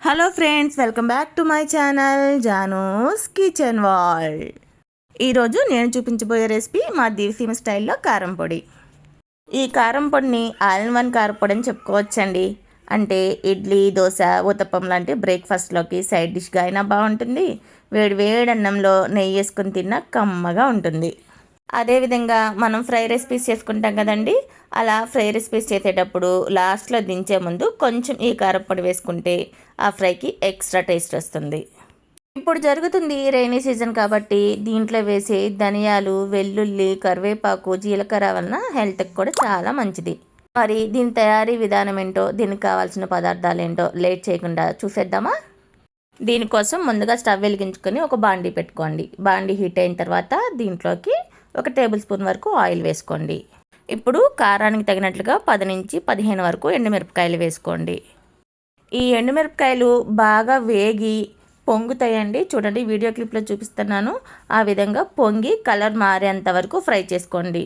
Hello friends, welcome back to my channel Janu's kitchen world. ఈరోజు నేను చూపించబోయే రెసిపీ మా దివిసీమ స్టైల్లో కారం పొడి. ఈ కారం పొడిని ఆల్ ఇన్ వన్ కారం పొడి అని చెప్పుకోవచ్చండి. అంటే ఇడ్లీ, దోశ, ఊతప్పం లాంటి బ్రేక్ఫాస్ట్లోకి సైడ్ డిష్గా అయినా బాగుంటుంది. వేడి వేడి అన్నంలో నెయ్యి వేసుకొని తిన్నా కమ్మగా ఉంటుంది. అదేవిధంగా మనం ఫ్రై రెసిపీస్ చేసుకుంటాం కదండి, అలా ఫ్రై రెసిపీస్ చేసేటప్పుడు లాస్ట్లో దించే ముందు కొంచెం ఈ కారప్పొడి వేసుకుంటే ఆ ఫ్రైకి ఎక్స్ట్రా టేస్ట్ వస్తుంది. ఇప్పుడు జరుగుతుంది రైనీ సీజన్ కాబట్టి దీంట్లో వేసే ధనియాలు, వెల్లుల్లి, కరివేపాకు, జీలకర్ర వలన హెల్త్కి కూడా చాలా మంచిది. మరి దీని తయారీ విధానం ఏంటో, దీనికి కావాల్సిన పదార్థాలు ఏంటో లేట్ చేయకుండా చూసేద్దామా. దీనికోసం ముందుగా స్టవ్ వెలిగించుకొని ఒక బాండీ పెట్టుకోండి. బాండీ హీట్ అయిన తర్వాత దీంట్లోకి 1 టేబుల్ స్పూన్ వరకు ఆయిల్ వేసుకోండి. ఇప్పుడు కారానికి తగినట్లుగా 10 నుంచి 15 వరకు ఎండుమిరపకాయలు వేసుకోండి. ఈ ఎండుమిరపకాయలు బాగా వేగి పొంగుతాయండి. చూడండి, వీడియో క్లిప్లో చూపిస్తున్నాను. ఆ విధంగా పొంగి కలర్ మారేంత వరకు ఫ్రై చేసుకోండి.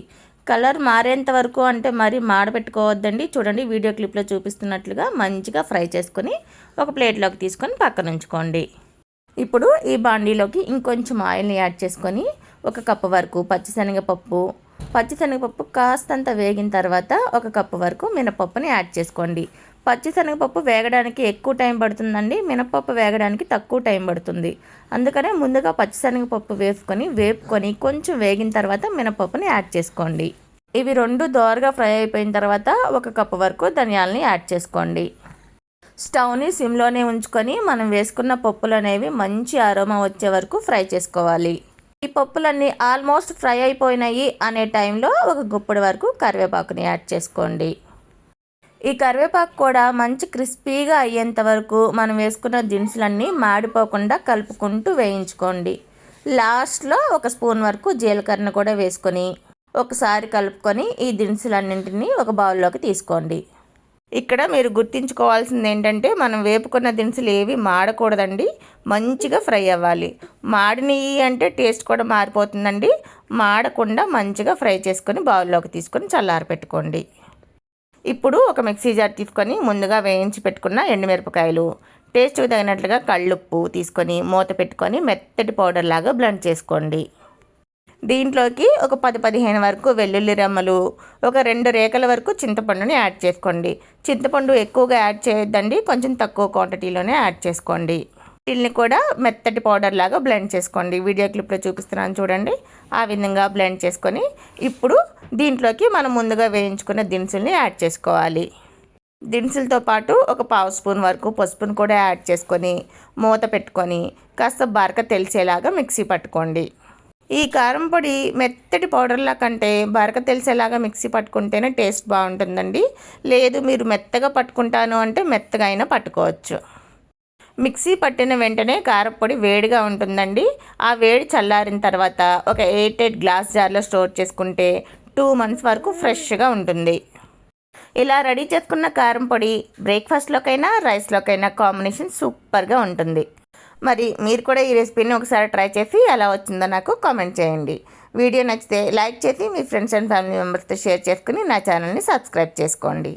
కలర్ మారేంత వరకు అంటే మరీ మాడపెట్టుకోవద్దండి. చూడండి, వీడియో క్లిప్లో చూపిస్తున్నట్లుగా మంచిగా ఫ్రై చేసుకొని ఒక ప్లేట్లోకి తీసుకొని పక్కన ఉంచుకోండి. ఇప్పుడు ఈ బాండీలోకి ఇంకొంచెం ఆయిల్ని యాడ్ చేసుకొని 1 కప్పు వరకు పచ్చిశనగపప్పు కాస్తంత వేగిన తర్వాత 1 కప్పు వరకు మినపప్పుని యాడ్ చేసుకోండి. పచ్చిశనగపప్పు వేగడానికి ఎక్కువ టైం పడుతుందండి, మినపప్పు వేగడానికి తక్కువ టైం పడుతుంది. అందుకనే ముందుగా పచ్చిశనగపప్పు వేపుకొని కొంచెం వేగిన తర్వాత మినపప్పుని యాడ్ చేసుకోండి. ఇవి 2 దోరగా ఫ్రై అయిపోయిన తర్వాత 1 కప్పు వరకు ధనియాలని యాడ్ చేసుకోండి. స్టవ్ని సిమ్లోనే ఉంచుకొని మనం వేసుకున్న పప్పులు అనేవి మంచి అరోమా వచ్చే వరకు ఫ్రై చేసుకోవాలి. ఈ పప్పులన్నీ ఆల్మోస్ట్ ఫ్రై అయిపోయినాయి అనే టైంలో 1 గుప్పెడు వరకు కరివేపాకుని యాడ్ చేసుకోండి. ఈ కరివేపాకు కూడా మంచి క్రిస్పీగా అయ్యేంత వరకు మనం వేసుకున్న దినుసులన్నీ మాడిపోకుండా కలుపుకుంటూ వేయించుకోండి. లాస్ట్లో 1 స్పూన్ వరకు జీలకర్రను కూడా వేసుకొని ఒకసారి కలుపుకొని ఈ దినుసులన్నింటినీ ఒక బౌల్లోకి తీసుకోండి. ఇక్కడ మీరు గుర్తుంచుకోవాల్సింది ఏంటంటే, మనం వేపుకున్న దినుసులు ఏవి మాడకూడదండి, మంచిగా ఫ్రై అవ్వాలి. మాడినవి అంటే టేస్ట్ కూడా మారిపోతుందండి. మాడకుండా మంచిగా ఫ్రై చేసుకొని బౌల్లోకి తీసుకొని చల్లారపెట్టుకోండి. ఇప్పుడు ఒక మిక్సీ జార్ తీసుకొని ముందుగా వేయించి పెట్టుకున్న ఎండుమిరపకాయలు, టేస్ట్కి తగినట్లుగా కళ్ళుప్పు తీసుకొని మూత పెట్టుకొని మెత్తటి పౌడర్ లాగా బ్లెండ్ చేసుకోండి. దీంట్లోకి ఒక 10-15 వరకు వెల్లుల్లి రెమ్మలు, ఒక 2 రేకల వరకు చింతపండుని యాడ్ చేసుకోండి. చింతపండు ఎక్కువగా యాడ్ చేయొద్దండి, కొంచెం తక్కువ క్వాంటిటీలోనే యాడ్ చేసుకోండి. వీటిని కూడా మెత్తటి పౌడర్ లాగా బ్లెండ్ చేసుకోండి. వీడియో క్లిప్లో చూపిస్తున్నాను చూడండి, ఆ విధంగా బ్లెండ్ చేసుకొని ఇప్పుడు దీంట్లోకి మనం ముందుగా వేయించుకున్న దినుసుల్ని యాడ్ చేసుకోవాలి. దినుసులతో పాటు ఒక 1/2 స్పూన్ వరకు పసుపును కూడా యాడ్ చేసుకొని మూత పెట్టుకొని కాస్త బరక తెలిసేలాగా మిక్సీ పట్టుకోండి. ఈ కారం పొడి మెత్తటి పౌడర్లా కంటే బరక తెలిసేలాగా మిక్సీ పట్టుకుంటేనే టేస్ట్ బాగుంటుందండి. లేదు మీరు మెత్తగా పట్టుకుంటాను అంటే మెత్తగా అయినా పట్టుకోవచ్చు. మిక్సీ పట్టిన వెంటనే కారపొడి వేడిగా ఉంటుందండి. ఆ వేడి చల్లారిన తర్వాత ఒక ఎయిర్టైట్ గ్లాస్ జార్లో స్టోర్ చేసుకుంటే 2 months వరకు ఫ్రెష్గా ఉంటుంది. ఇలా రెడీ చేసుకున్న కారం పొడి బ్రేక్ఫాస్ట్లోకైనా రైస్లోకైనా కాంబినేషన్ సూపర్గా ఉంటుంది. మరి మీరు కూడా ఈ రెసిపీని ఒకసారి ట్రై చేసి ఎలా వచ్చిందో నాకు కామెంట్ చేయండి. వీడియో నచ్చితే లైక్ చేసి మీ ఫ్రెండ్స్ అండ్ ఫ్యామిలీ మెంబర్స్తో షేర్ చేసుకుని నా ఛానల్ని సబ్స్క్రైబ్ చేసుకోండి.